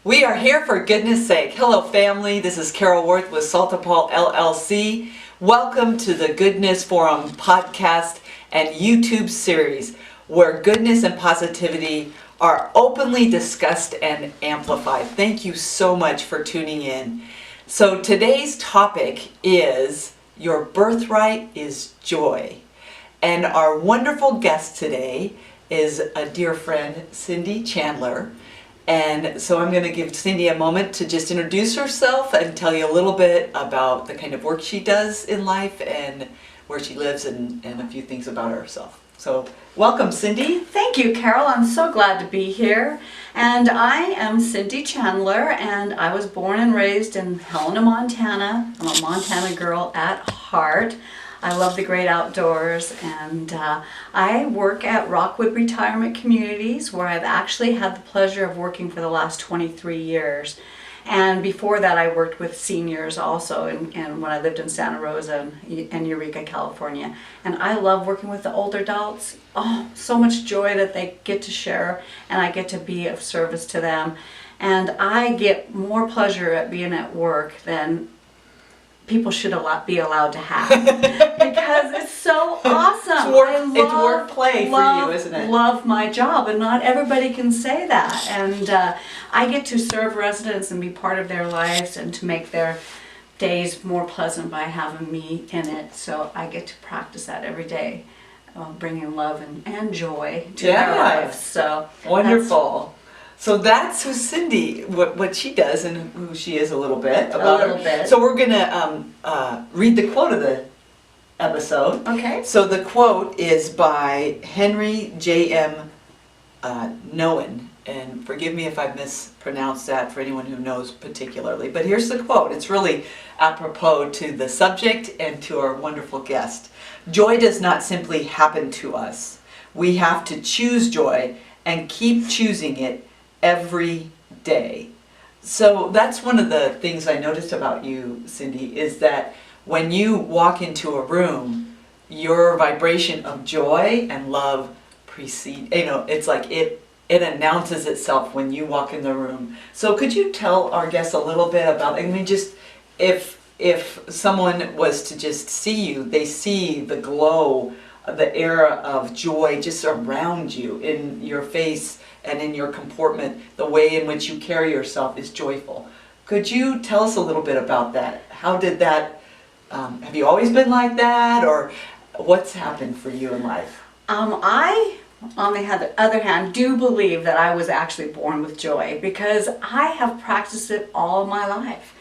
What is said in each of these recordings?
We are here for goodness sake. Hello family, this is Carol Worth with Paul LLC. Welcome to the Goodness Forum podcast and YouTube series where goodness and positivity are openly discussed and amplified. Thank you so much for tuning in. So today's topic is Your Birthright is Joy. And our wonderful guest today is a dear friend, Cindy Chandler. And so I'm going to give Cindy a moment to just introduce herself and tell you a little bit about the kind of work she does in life and where she lives and a few things about herself. So welcome, Cindy. Thank you, Carol. I'm so glad to be here. And I am Cindy Chandler, and I was born and raised in Helena, Montana. I'm a Montana girl at heart. I love the great outdoors, and I work at Rockwood Retirement Communities, where I've actually had the pleasure of working for the last 23 years. And before that, I worked with seniors also, and when I lived in Santa Rosa and Eureka, California. And I love working with the older adults. Oh, so much joy that they get to share, and I get to be of service to them. And I get more pleasure at being at work than people should be allowed to have, because it's so awesome. It's work play for you, isn't it? Love my job, and not everybody can say that. And I get to serve residents and be part of their lives and to make their days more pleasant by having me in it. So I get to practice that every day, bringing love and joy to their lives. So wonderful. So that's who Cindy, what she does and who she is a little bit. So we're going to read the quote of the episode. Okay. So the quote is by Henry J.M. Nouwen. And forgive me if I mispronounced that for anyone who knows particularly. But here's the quote. It's really apropos to the subject and to our wonderful guest. Joy does not simply happen to us. We have to choose joy and keep choosing it every day. So that's one of the things I noticed about you, Cindy, is that when you walk into a room, your vibration of joy and love precedes, it's like it announces itself when you walk in the room. So could you tell our guests a little bit about, just if someone was to just see you, they see the glow, the aura of joy just around you, in your face and in your comportment, the way in which you carry yourself is joyful. Could you tell us a little bit about that? How did that, have you always been like that, or what's happened for you in life? I, on the other hand, do believe that I was actually born with joy, because I have practiced it all my life.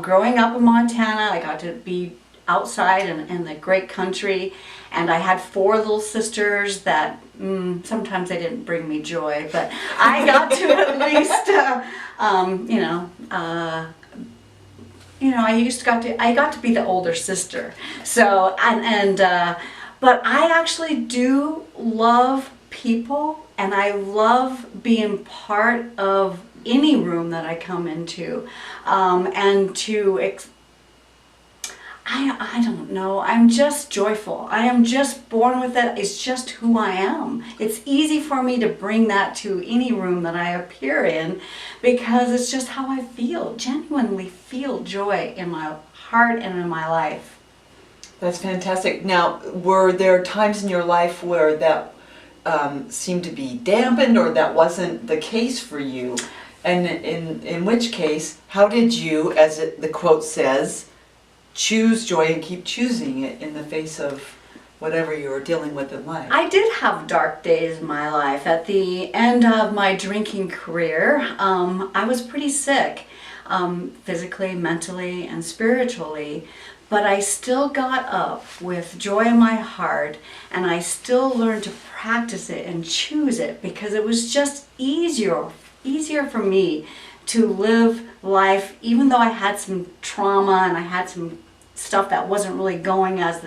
Growing up in Montana, I got to be outside in the great country, and I had 4 little sisters that sometimes they didn't bring me joy, but I got to at least I got to be the older sister. So but I actually do love people, and I love being part of any room that I come into, and to I don't know, I'm just joyful. I am just born with it. It's just who I am. It's easy for me to bring that to any room that I appear in, because it's just how I feel, genuinely feel joy in my heart and in my life. That's fantastic. Now, were there times in your life where that seemed to be dampened, or that wasn't the case for you? And in which case, how did you, as the quote says, choose joy and keep choosing it in the face of whatever you were dealing with in life? I did have dark days in my life. At the end of my drinking career, I was pretty sick, physically, mentally, and spiritually. But I still got up with joy in my heart, and I still learned to practice it and choose it, because it was just easier for me to live life, even though I had some trauma and I had some stuff that wasn't really going as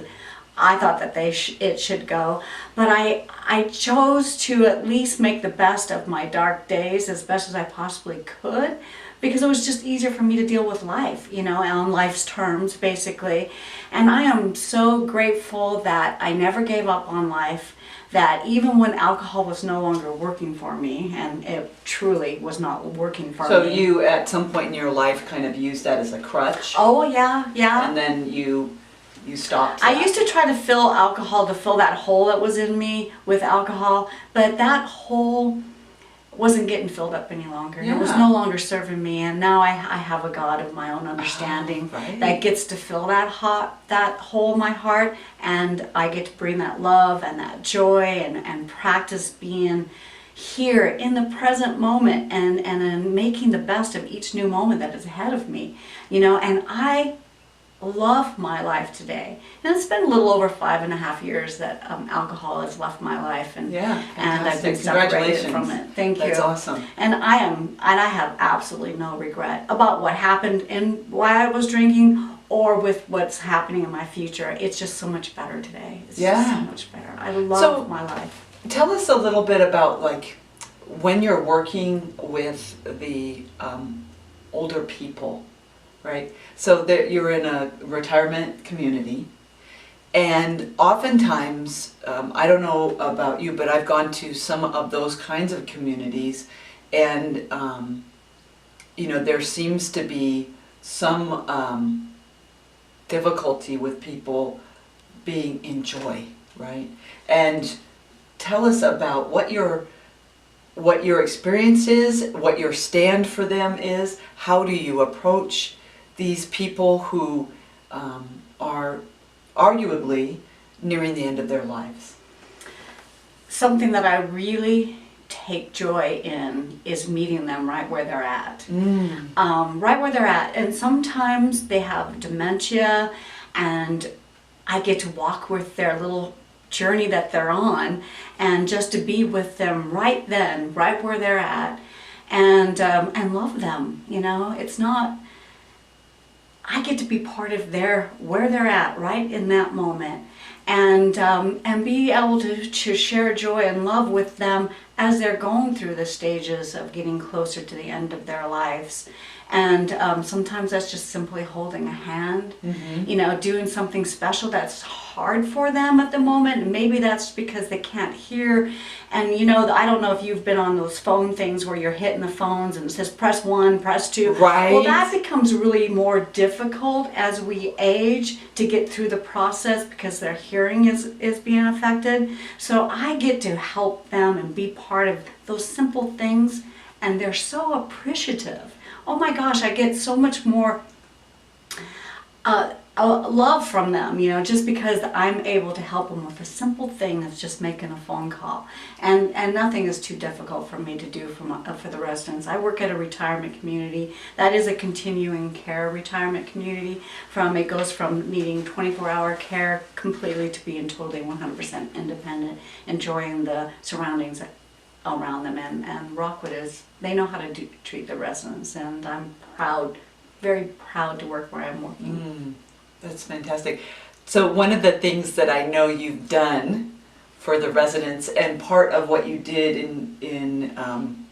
I thought that it should go. But I chose to at least make the best of my dark days as best as I possibly could, because it was just easier for me to deal with life, on life's terms, basically. And I am so grateful that I never gave up on life, that even when alcohol was no longer working for me, and it truly was not working for So me. you, at some point in your life, kind of used that as a crutch? Oh yeah, yeah. And then you stopped I that. used to try to fill that hole that was in me with alcohol, but that hole wasn't getting filled up any longer. It was Yeah. no longer serving me, and now I have a God of my own understanding right. that gets to fill that hole in my heart, and I get to bring that love and that joy and practice being here in the present moment and in making the best of each new moment that is ahead of me. And I love my life today. And it's been a little over 5.5 years that alcohol has left my life, and Yeah, and I've been fantastic. separated Congratulations. from it. Thank you. That's awesome. And I have absolutely no regret about what happened and why I was drinking or with what's happening in my future. It's just so much better today. It's just so much better. I love my life. Tell us a little bit about, like, when you're working with the older people, right? So that you're in a retirement community, and oftentimes, I don't know about you, but I've gone to some of those kinds of communities, and there seems to be some difficulty with people being in joy, right? And tell us about what your experience is, what your stand for them is. How do you approach these people who are arguably nearing the end of their lives? Something that I really take joy in is meeting them right where they're at. Right where they're at. And sometimes they have dementia, and I get to walk with their little journey that they're on, and just to be with them right then, right where they're at, and love them. It's not. I get to be part of where they're at right in that moment, and be able to share joy and love with them as they're going through the stages of getting closer to the end of their lives. And sometimes that's just simply holding a hand, doing something special that's hard for them at the moment. And maybe that's because they can't hear. And I don't know if you've been on those phone things where you're hitting the phones and it says press 1, press 2. Right. Well, that becomes really more difficult as we age to get through the process because their hearing is being affected. So I get to help them and be part of those simple things, and they're so appreciative. Oh my gosh, I get so much more love from them, just because I'm able to help them with a simple thing that's just making a phone call. And nothing is too difficult for me to do for the residents. I work at a retirement community. That is a continuing care retirement community. It goes from needing 24-hour care completely to being totally 100% independent, enjoying the surroundings around them. And Rockwood they know how to treat the residents, and I'm proud, very proud to work where I'm working. That's fantastic. So one of the things that I know you've done for the residents, and part of what you did in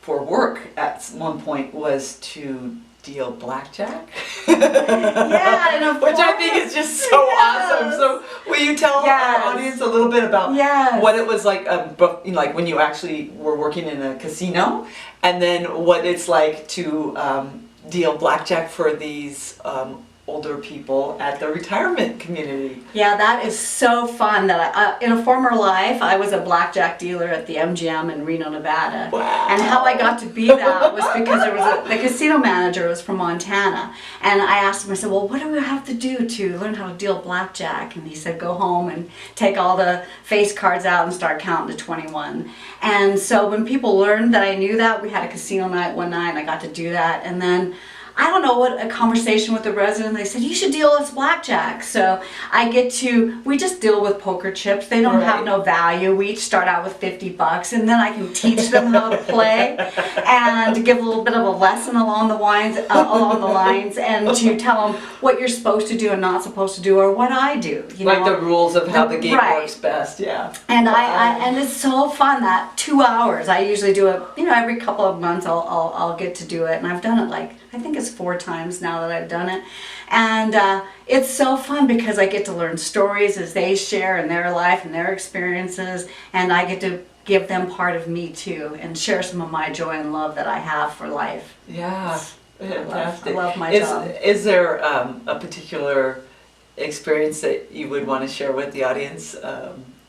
for work at one point, was to deal blackjack. Yeah, which I think is just so awesome. So will you tell our audience a little bit about what it was like, like when you actually were working in a casino, and then what it's like to deal blackjack for these older people at the retirement community? Yeah, that is so fun. That in a former life, I was a blackjack dealer at the MGM in Reno, Nevada. Wow. And how I got to be that was because the casino manager was from Montana. And I asked him, I said, well, what do we have to do to learn how to deal blackjack? And he said, go home and take all the face cards out and start counting to 21. And so when people learned that I knew that, we had a casino night one night, and I got to do that. And then I don't know what, a conversation with the resident, they said, you should deal with blackjack. So we just deal with poker chips. They don't have no value. We each start out with $50, and then I can teach them how to play and give a little bit of a lesson along the lines, and to tell them what you're supposed to do and not supposed to do, or what I do. Like the rules of how the game works best, yeah. And and it's so fun, that 2 hours. I usually do it, every couple of months I'll get to do it, and I've done it like I think it's 4 times now that I've done it. And it's so fun because I get to learn stories as they share in their life and their experiences, and I get to give them part of me too and share some of my joy and love that I have for life. Yeah, fantastic. I love my job. Is there a particular experience that you would want to share with the audience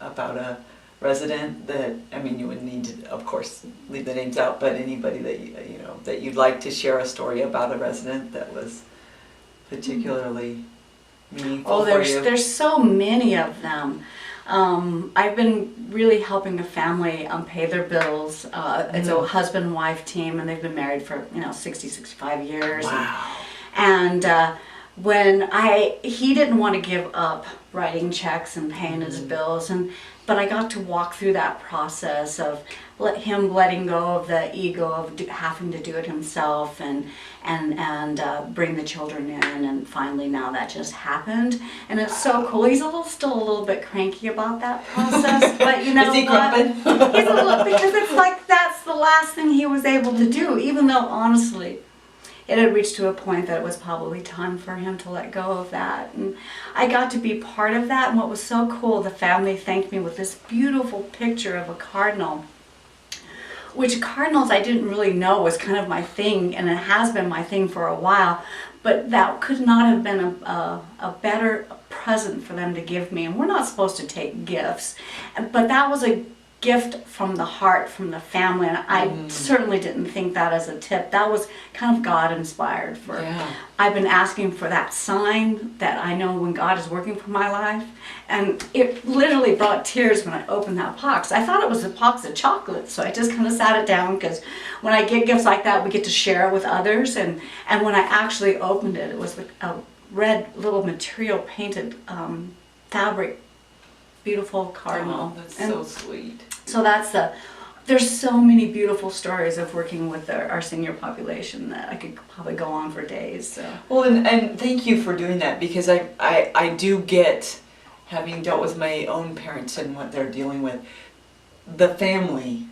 about a resident that, I mean, you would need to, of course, leave the names out, but anybody that you know that you'd like to share a story about a resident that was particularly meaningful for you? There's so many of them. I've been really helping a family pay their bills. It's a husband and wife team, and they've been married for 60, 65 years. Wow. And when he didn't want to give up writing checks and paying his bills, but I got to walk through that process of him letting go of the ego of having to do it himself and bring the children in, and finally now that just happened, and it's so cool. He's still a little bit cranky about that process, but you know Is he what? grumping? He's a little, because it's like that's the last thing he was able to do, even though honestly it had reached to a point that it was probably time for him to let go of that. And I got to be part of that, and what was so cool, the family thanked me with this beautiful picture of a cardinal, which cardinals I didn't really know was kind of my thing, and it has been my thing for a while, but that could not have been a better present for them to give me. And we're not supposed to take gifts, but that was a gift from the heart, from the family, and I certainly didn't think that as a tip. That was kind of God inspired. I've been asking for that sign that I know when God is working for my life, and it literally brought tears when I opened that box. I thought it was a box of chocolates, so I just kind of sat it down, because when I get gifts like that, we get to share it with others, and when I actually opened it, it was a red little material painted fabric, beautiful cardinal. Oh, that's so sweet. So there's so many beautiful stories of working with our senior population that I could probably go on for days. So. Well, and thank you for doing that, because I do get, having dealt with my own parents and what they're dealing with, the family